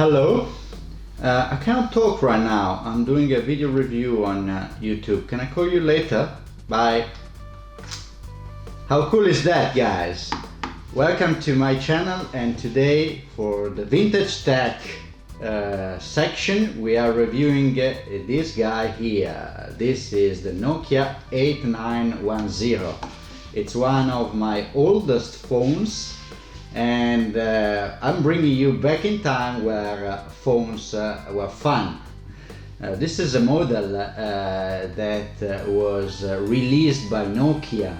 Hello. I cannot talk right now. I'm doing a video review on YouTube. Can I call you later? Bye. How cool is that, guys? Welcome to my channel, and today for the vintage tech section we are reviewing this guy here. This is the Nokia 8910. It's one of my oldest phones, and I'm bringing you back in time where phones were fun. This is a model that was released by Nokia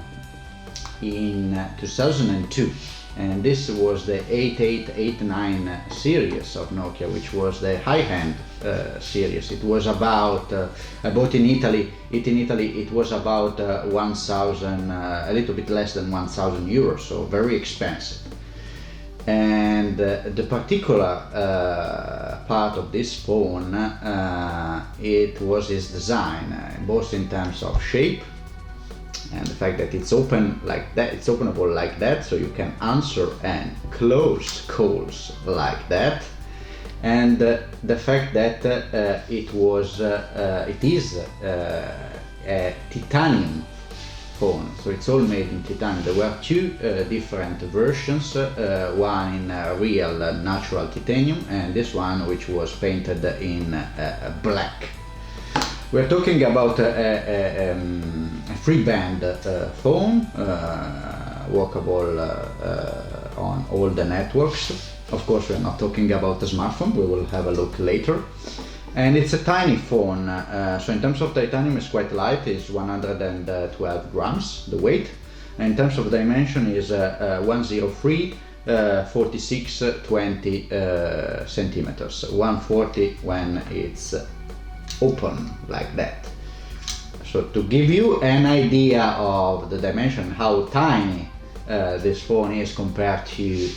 in 2002, and this was the 8889 series of Nokia, which was the high-end series. It was about, I bought in Italy. It was about 1,000, a little bit less than 1,000 euros, so very expensive. And the particular part of this phone, it was its design, both in terms of shape and the fact that it's open like that, it's openable like that, so you can answer and close calls like that, and the fact that it is a titanium phone, so it's all made in titanium. There were two different versions, one in real natural titanium, and this one which was painted in black. We're talking about a free band phone, workable on all the networks. Of course, we're not talking about a smartphone, we will have a look later. And it's a tiny phone, so in terms of titanium it's quite light, it's 112 grams, the weight. And in terms of dimension is 103, 46, 20 centimeters, 140 when it's open like that. So to give you an idea of the dimension, how tiny this phone is compared to,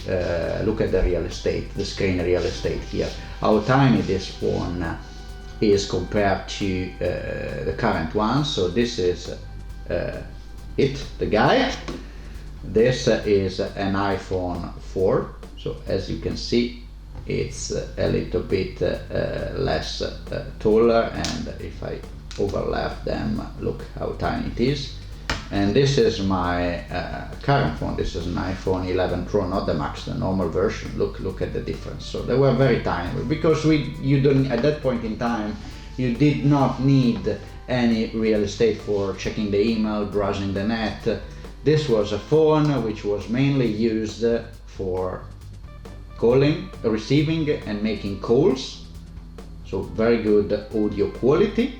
look at the real estate, the screen real estate here, how tiny this phone is compared to the current one. So this is the guy. This is an iPhone 4, so as you can see it's a little bit less taller, and if I overlap them, look how tiny it is. And this is my current phone. This is an iPhone 11 Pro, not the Max, the normal version. Look at the difference. So they were very tiny, because you don't, at that point in time you did not need any real estate for checking the email, browsing the net. This was a phone which was mainly used for calling, receiving and making calls, so very good audio quality,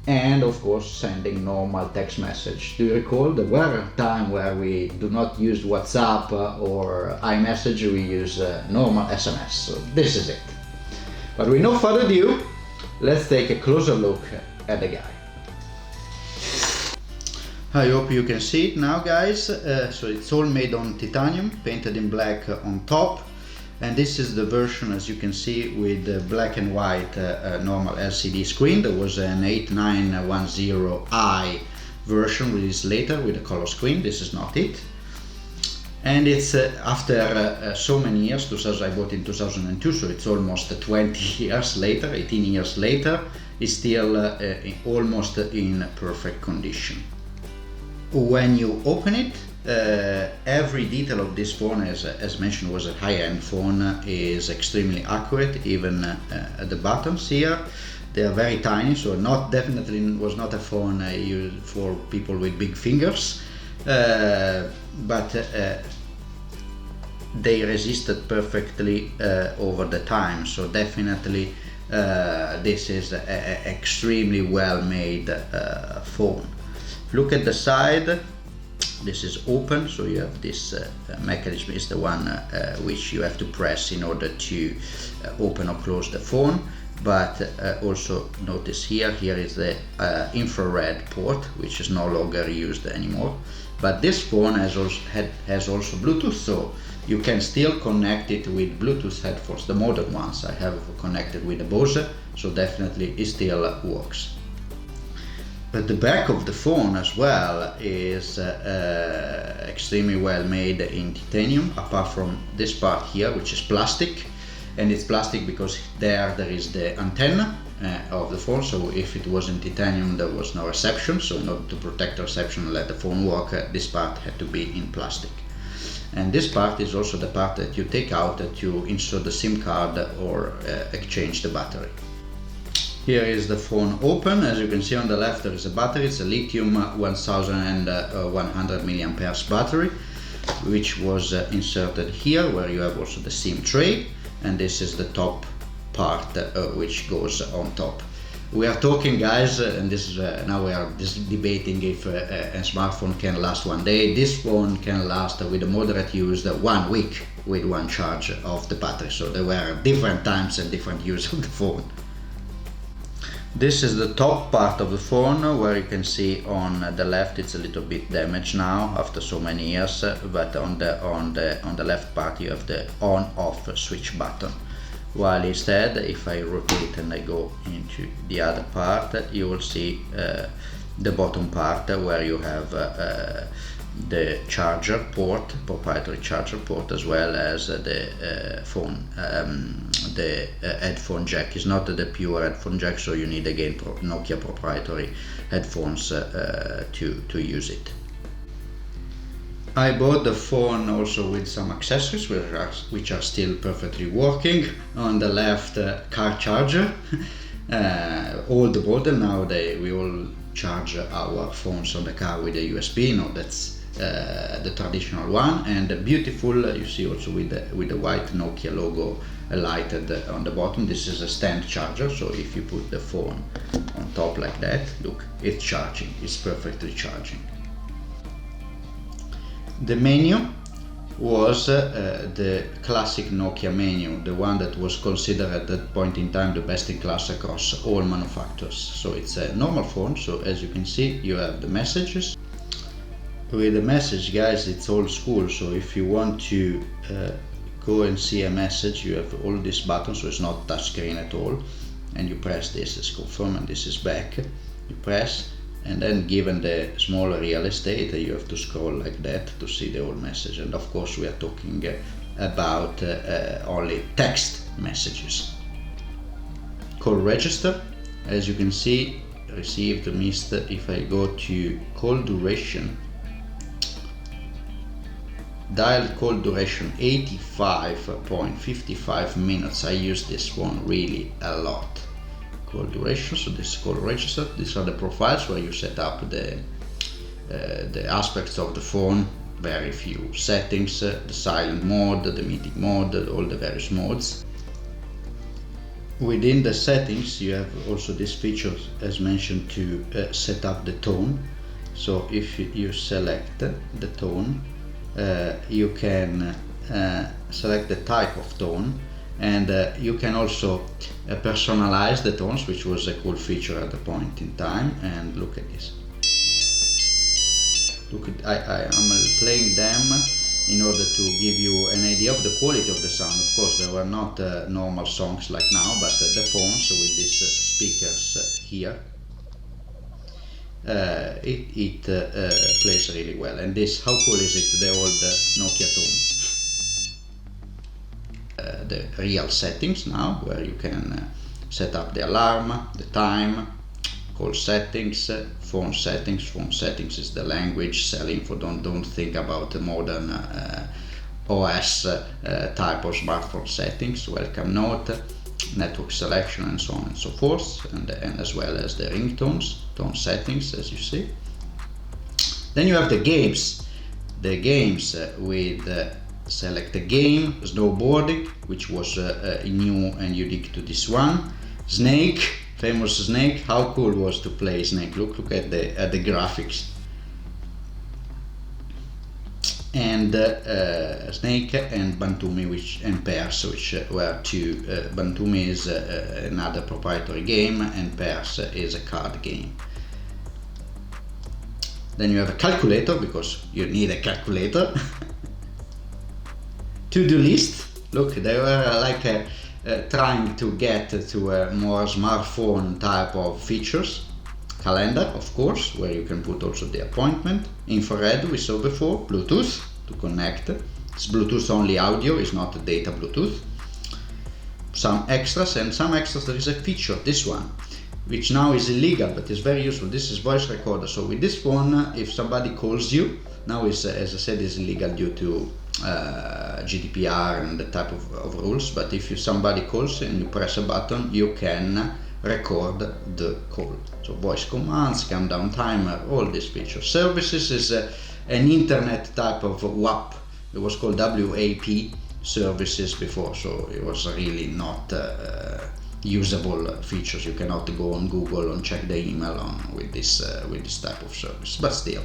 and of course sending normal text message. Do you recall there were a time where we do not use WhatsApp or iMessage, we use normal SMS, so this is it. But with no further ado, let's take a closer look at the guy. I hope you can see it now, guys. So it's all made on titanium, painted in black on top. And this is the version, as you can see, with the black and white normal LCD screen. There was an 8910i version released later with a color screen. This is not it. And it's after so many years, I bought in 2002, so it's almost 20 years later, 18 years later, it's still almost in perfect condition. When you open it, every detail of this phone, as mentioned, was a high-end phone, is extremely accurate. Even the buttons here, they are very tiny, so definitely was not a phone used for people with big fingers, but they resisted perfectly over the time. So definitely this is an extremely well-made phone. Look at the side. This is open, so you have this mechanism is the one which you have to press in order to open or close the phone. But also notice here is the infrared port, which is no longer used anymore. But this phone has also Bluetooth, so you can still connect it with Bluetooth headphones. The modern ones I have connected with the Bose, so definitely it still works. But the back of the phone as well is extremely well made in titanium, apart from this part here, which is plastic. and it's plastic because there is the antenna of the phone, so if it wasn't titanium there was no reception, so in order to protect the reception and let the phone work, this part had to be in plastic. And this part is also the part that you take out that you insert the SIM card or exchange the battery. Here is the phone open. As you can see on the left there is a battery. It's a lithium 1100 milliamperes battery, which was inserted here, where you have also the SIM tray, and this is the top part which goes on top. We are talking, guys, and this is now we are debating if a smartphone can last one day. This phone can last with a moderate use 1 week with one charge of the battery, so there were different times and different use of the phone. This is the top part of the phone, where you can see on the left it's a little bit damaged now after so many years, but on the left part you have the on-off switch button. While instead, if I rotate and I go into the other part, you will see the bottom part where you have the charger port, proprietary charger port, as well as the phone, the headphone jack. Is not the pure headphone jack, so you need again Nokia proprietary headphones to use it. I bought the phone also with some accessories which are still perfectly working. On the left, car charger, old model. Now we all charge our phones on the car with a USB. No, that's the traditional one, and beautiful. You see also with the white Nokia logo lighted on the bottom. This is a stand charger, so if you put the phone on top like that, look, it's charging. It's perfectly charging. The menu was the classic Nokia menu, the one that was considered at that point in time the best in class across all manufacturers. So it's a normal phone, so as you can see you have the messages. With the message, guys, it's old school, so if you want to go and see a message, you have all these buttons, so it's not touchscreen at all, and you press this is confirm and this is back. You press, and then given the smaller real estate you have to scroll like that to see the whole message. And of course we are talking about only text messages. Call register, as you can see, received, missed. If I go to call duration, dialed call duration 85.55 minutes. I use this one really a lot. Call duration, so this is call register. These are the profiles where you set up the aspects of the phone, very few settings, the silent mode, the meeting mode, all the various modes. Within the settings you have also this feature, as mentioned, to set up the tone. So if you select the tone, you can select the type of tone, and you can also personalize the tones, which was a cool feature at the point in time. And look at this. Look at, I am playing them in order to give you an idea of the quality of the sound. Of course there were not normal songs like now, but the phones with these speakers here, it plays really well. And this, how cool is it, the old Nokia tone. The real settings now, where you can set up the alarm, the time, call settings, phone settings. Phone settings is the language, cell info. Don't think about the modern OS type of smartphone settings. Welcome note, network selection, and so on and so forth, and as well as the ringtones, tone settings, as you see. Then you have the games. The games with select the game, snowboarding, which was new and unique to this one. Snake, famous Snake. How cool was to play Snake? Look at the graphics. And Snake and Bantumi, and Pairs, which were two. Bantumi is another proprietary game, and Pairs is a card game. Then you have a calculator, because you need a calculator. To-do list. Look, they were like trying to get to a more smartphone type of features. Calendar, of course, where you can put also the appointment. Infrared, we saw before. Bluetooth to connect. It's Bluetooth only audio, it's not data Bluetooth. some extras, and some extras. There is a feature, this one, which now is illegal but is very useful. This is voice recorder. So with this phone, if somebody calls you, now is, as I said, is illegal due to GDPR and the type of rules, but if somebody calls and you press a button, you can record the call. So voice commands, countdown timer, all these features. Services is an internet type of WAP. It was called WAP services before, so it was really not usable features. You cannot go on Google and check the email on with this type of service, but still.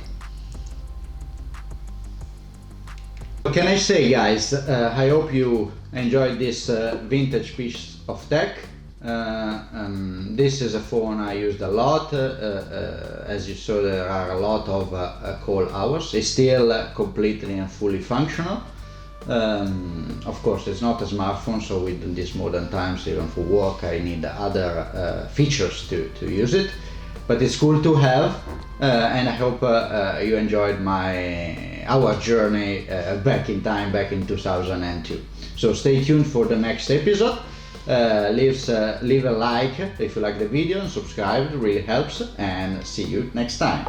What can I say, guys? I hope you enjoyed this vintage piece of tech. This is a phone I used a lot. As you saw, there are a lot of call hours. It's still completely and fully functional. Of course, it's not a smartphone, so with these modern times, even for work, I need other features to use it. But it's cool to have, and I hope you enjoyed our journey back in time, back in 2002. So stay tuned for the next episode. Leave a like if you like the video and subscribe, it really helps, and see you next time.